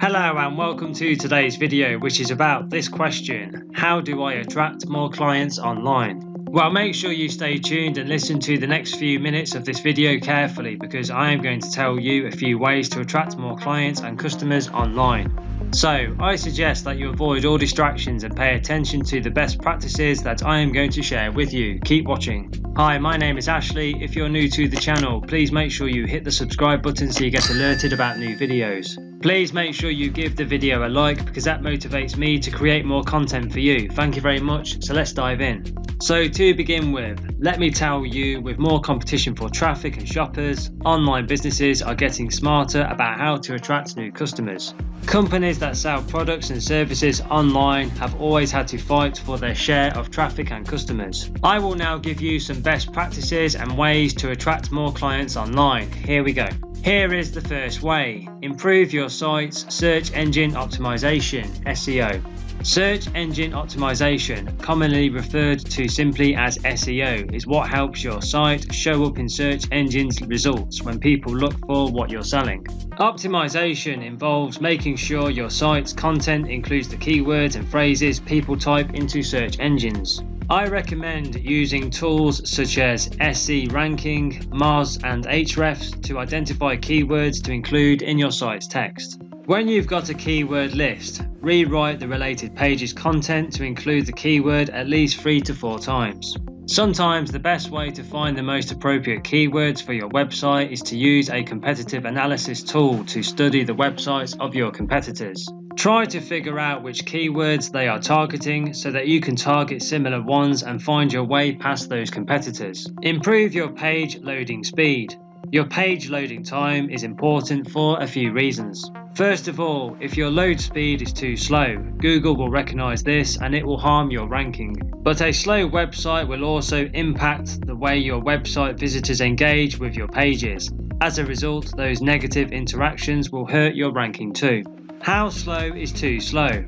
Hello and welcome to today's video, which is about this question: how do I attract more clients online? Well, make sure you stay tuned and listen to the next few minutes of this video carefully, because I am going to tell you a few ways to attract more clients and customers online. So, I suggest that you avoid all distractions and pay attention to the best practices that I am going to share with you. Keep watching. Hi, my name is Ashley. If you're new to the channel, please make sure you hit the subscribe button so you get alerted about new videos. Please make sure you give the video a like, because that motivates me to create more content for you. Thank you very much. So let's dive in. So to begin with, let me tell you, with more competition for traffic and shoppers, online businesses are getting smarter about how to attract new customers. Companies that sell products and services online have always had to fight for their share of traffic and customers. I will now give you some best practices and ways to attract more clients online. Here we go. Here is the first way: improve your site's search engine optimization, SEO. Search engine optimization, commonly referred to simply as SEO, is what helps your site show up in search engines results when people look for what you're selling. Optimization involves making sure your site's content includes the keywords and phrases people type into search engines. I recommend using tools such as SE Ranking, Moz and Ahrefs to identify keywords to include in your site's text. When you've got a keyword list, rewrite the related page's content to include the keyword at least 3 to 4 times. Sometimes the best way to find the most appropriate keywords for your website is to use a competitive analysis tool to study the websites of your competitors. Try to figure out which keywords they are targeting so that you can target similar ones and find your way past those competitors. Improve your page loading speed. Your page loading time is important for a few reasons. First of all, if your load speed is too slow, Google will recognize this and it will harm your ranking. But a slow website will also impact the way your website visitors engage with your pages. As a result, those negative interactions will hurt your ranking too. How slow is too slow?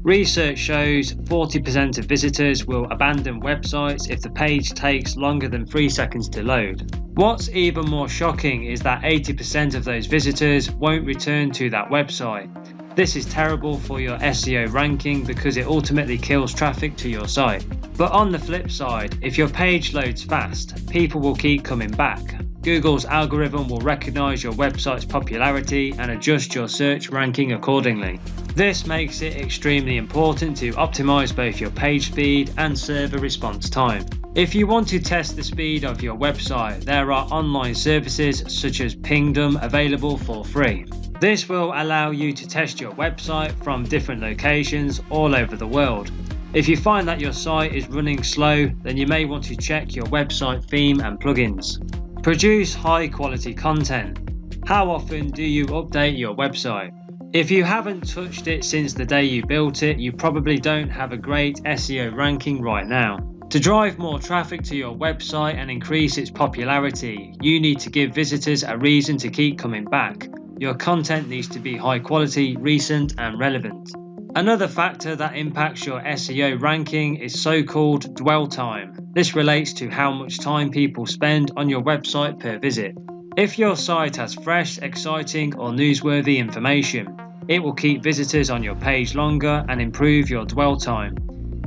Research shows 40% of visitors will abandon websites if the page takes longer than 3 seconds to load. What's even more shocking is that 80% of those visitors won't return to that website. This is terrible for your SEO ranking because it ultimately kills traffic to your site. But on the flip side, if your page loads fast, people will keep coming back. Google's algorithm will recognize your website's popularity and adjust your search ranking accordingly. This makes it extremely important to optimize both your page speed and server response time. If you want to test the speed of your website, there are online services such as Pingdom available for free. This will allow you to test your website from different locations all over the world. If you find that your site is running slow, then you may want to check your website theme and plugins. Produce high quality content. How often do you update your website? If you haven't touched it since the day you built it, you probably don't have a great SEO ranking right now. To drive more traffic to your website and increase its popularity, you need to give visitors a reason to keep coming back. Your content needs to be high quality, recent and relevant. Another factor that impacts your SEO ranking is so-called dwell time. This relates to how much time people spend on your website per visit. If your site has fresh, exciting or newsworthy information, it will keep visitors on your page longer and improve your dwell time.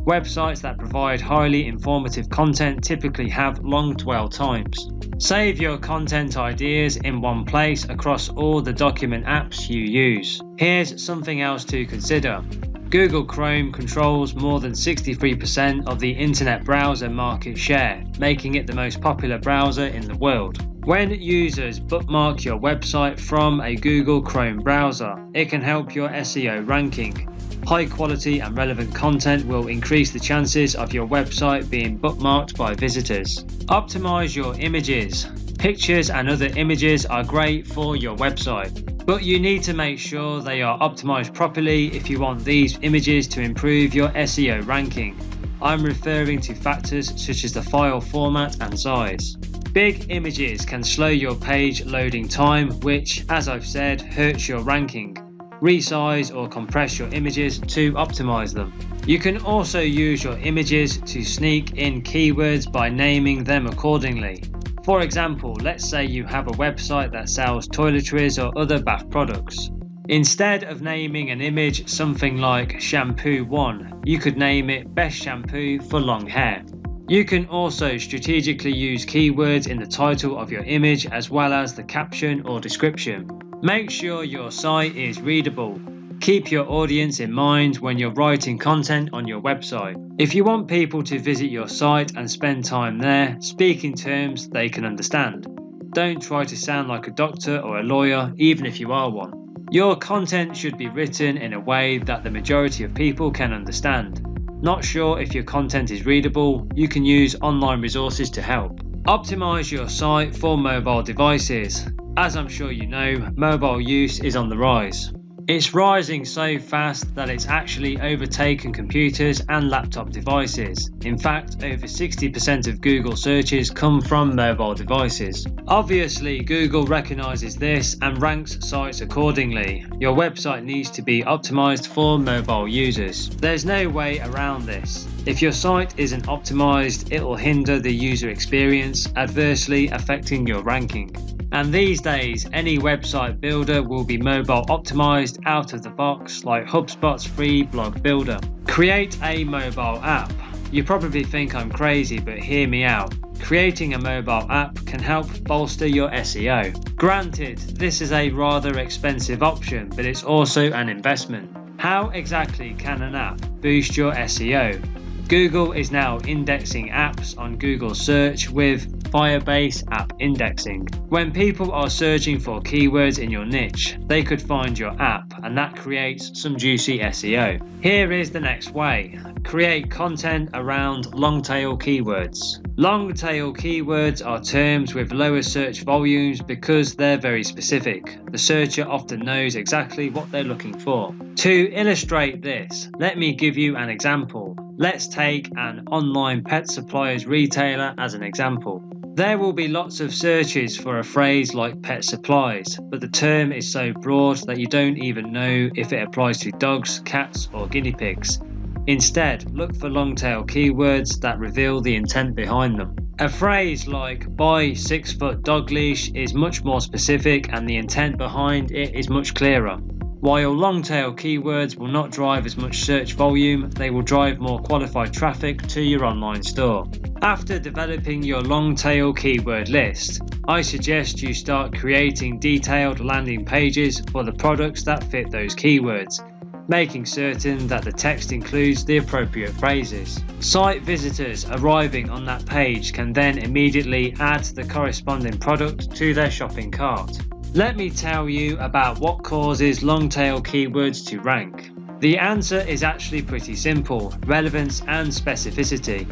Websites that provide highly informative content typically have long dwell times. Save your content ideas in one place across all the document apps you use. Here's something else to consider. Google Chrome controls more than 63% of the internet browser market share, making it the most popular browser in the world. When users bookmark your website from a Google Chrome browser, it can help your SEO ranking. High quality and relevant content will increase the chances of your website being bookmarked by visitors. Optimize your images. Pictures and other images are great for your website, but you need to make sure they are optimized properly if you want these images to improve your SEO ranking. I'm referring to factors such as the file format and size. Big images can slow your page loading time, which, as I've said, hurts your ranking. Resize or compress your images to optimize them. You can also use your images to sneak in keywords by naming them accordingly. For example, let's say you have a website that sells toiletries or other bath products. Instead of naming an image something like shampoo 1, you could name it best shampoo for long hair. You can also strategically use keywords in the title of your image as well as the caption or description. Make sure your site is readable. Keep your audience in mind when you're writing content on your website. If you want people to visit your site and spend time there, speak in terms they can understand. Don't try to sound like a doctor or a lawyer, even if you are one. Your content should be written in a way that the majority of people can understand. Not sure if your content is readable? You can use online resources to help. Optimize your site for mobile devices. As I'm sure you know, mobile use is on the rise. It's rising so fast that it's actually overtaken computers and laptop devices. In fact, over 60% of Google searches come from mobile devices. Obviously, Google recognizes this and ranks sites accordingly. Your website needs to be optimized for mobile users. There's no way around this. If your site isn't optimized, it will hinder the user experience, adversely affecting your ranking. And these days, any website builder will be mobile optimized out of the box, like HubSpot's free blog builder. Create a mobile app. You probably think I'm crazy, but hear me out. Creating a mobile app can help bolster your SEO. Granted, this is a rather expensive option, but it's also an investment. How exactly can an app boost your SEO? Google is now indexing apps on Google Search with Firebase app indexing. When people are searching for keywords in your niche, they could find your app, and that creates some juicy SEO. Here is the next way. Create content around long-tail keywords. Long-tail keywords are terms with lower search volumes because they're very specific. The searcher often knows exactly what they're looking for. To illustrate this, let me give you an example. Let's take an online pet supplies retailer as an example. There will be lots of searches for a phrase like pet supplies, but the term is so broad that you don't even know if it applies to dogs, cats, or guinea pigs. Instead, look for long-tail keywords that reveal the intent behind them. A phrase like buy 6-foot dog leash is much more specific and the intent behind it is much clearer. While long-tail keywords will not drive as much search volume, they will drive more qualified traffic to your online store. After developing your long-tail keyword list, I suggest you start creating detailed landing pages for the products that fit those keywords, making certain that the text includes the appropriate phrases. Site visitors arriving on that page can then immediately add the corresponding product to their shopping cart. Let me tell you about what causes long-tail keywords to rank. The answer is actually pretty simple: relevance and specificity.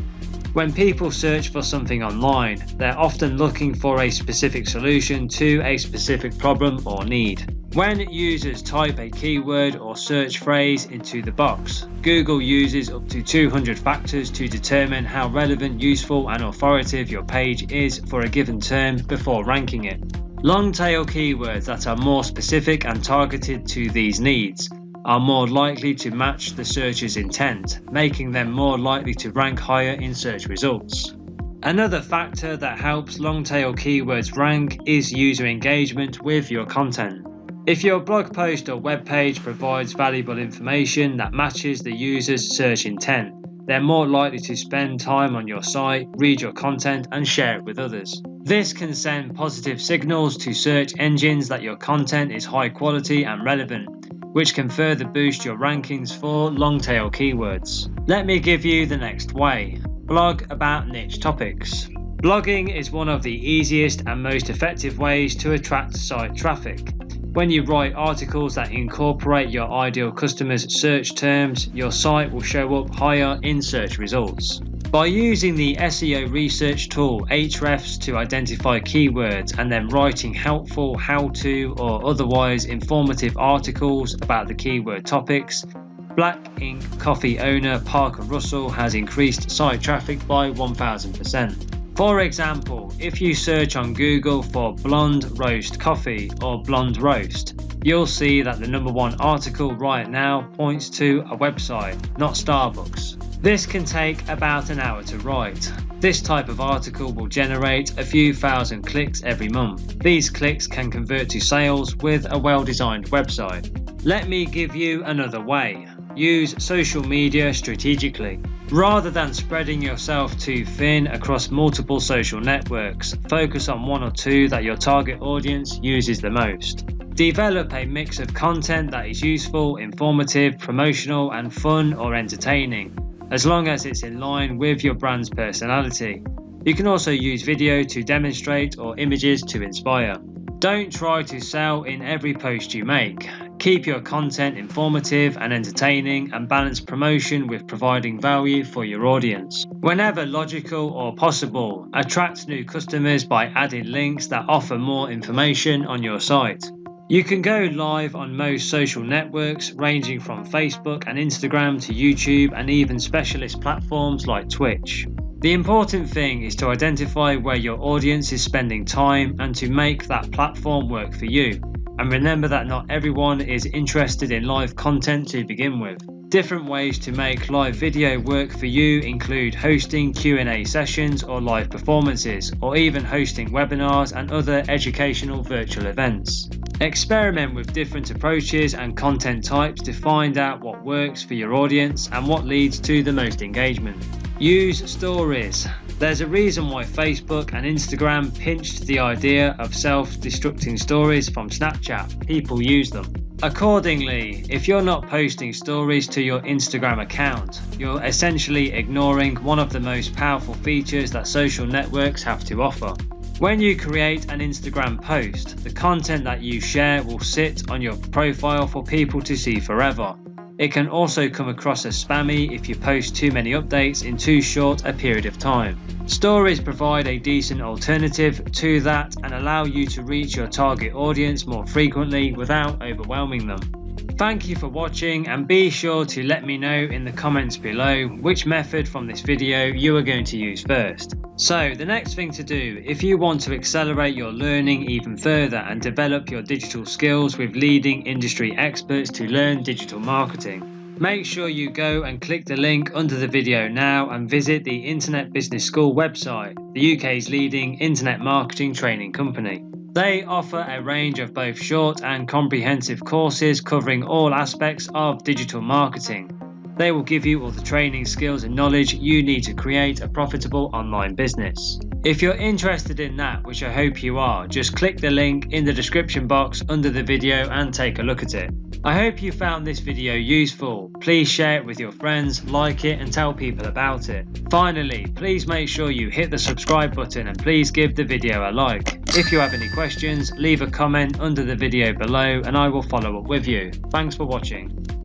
When people search for something online, they're often looking for a specific solution to a specific problem or need. When users type a keyword or search phrase into the box, Google uses up to 200 factors to determine how relevant, useful, and authoritative your page is for a given term before ranking it. Long-tail keywords that are more specific and targeted to these needs are more likely to match the searcher's intent, making them more likely to rank higher in search results. Another factor that helps long-tail keywords rank is user engagement with your content. If your blog post or web page provides valuable information that matches the user's search intent, they're more likely to spend time on your site, read your content, and share it with others. This can send positive signals to search engines that your content is high quality and relevant, which can further boost your rankings for long-tail keywords. Let me give you the next way. Blog about niche topics. Blogging is one of the easiest and most effective ways to attract site traffic. When you write articles that incorporate your ideal customers' search terms, your site will show up higher in search results. By using the SEO research tool Ahrefs to identify keywords and then writing helpful, how-to, or otherwise informative articles about the keyword topics, Black Ink Coffee owner Parker Russell has increased site traffic by 1000%. For example, if you search on Google for blonde roast coffee or blonde roast, you'll see that the #1 article right now points to a website, not Starbucks. This can take about an hour to write. This type of article will generate a few thousand clicks every month. These clicks can convert to sales with a well-designed website. Let me give you another way. Use social media strategically. Rather than spreading yourself too thin across multiple social networks, focus on one or two that your target audience uses the most. Develop a mix of content that is useful, informative, promotional, and fun or entertaining, as long as it's in line with your brand's personality. You can also use video to demonstrate or images to inspire. Don't try to sell in every post you make. Keep your content informative and entertaining, and balance promotion with providing value for your audience. Whenever logical or possible, attract new customers by adding links that offer more information on your site. You can go live on most social networks, ranging from Facebook and Instagram to YouTube and even specialist platforms like Twitch. The important thing is to identify where your audience is spending time and to make that platform work for you. And remember that not everyone is interested in live content to begin with. Different ways to make live video work for you include hosting Q&A sessions or live performances, or even hosting webinars and other educational virtual events. Experiment with different approaches and content types to find out what works for your audience and what leads to the most engagement. Use stories. There's a reason why Facebook and Instagram pinched the idea of self-destructing stories from Snapchat. People use them. Accordingly, if you're not posting stories to your Instagram account, you're essentially ignoring one of the most powerful features that social networks have to offer. When you create an Instagram post, the content that you share will sit on your profile for people to see forever. It can also come across as spammy if you post too many updates in too short a period of time. Stories provide a decent alternative to that and allow you to reach your target audience more frequently without overwhelming them. Thank you for watching, and be sure to let me know in the comments below which method from this video you are going to use first. So the next thing to do, if you want to accelerate your learning even further and develop your digital skills with leading industry experts to learn digital marketing, make sure you go and click the link under the video now and visit the Internet Business School website, the UK's leading internet marketing training company. They offer a range of both short and comprehensive courses covering all aspects of digital marketing. They will give you all the training, skills and knowledge you need to create a profitable online business. If you're interested in that, which I hope you are, just click the link in the description box under the video and take a look at it. I hope you found this video useful. Please share it with your friends, like it and tell people about it. Finally, please make sure you hit the subscribe button and please give the video a like. If you have any questions, leave a comment under the video below and I will follow up with you. Thanks for watching.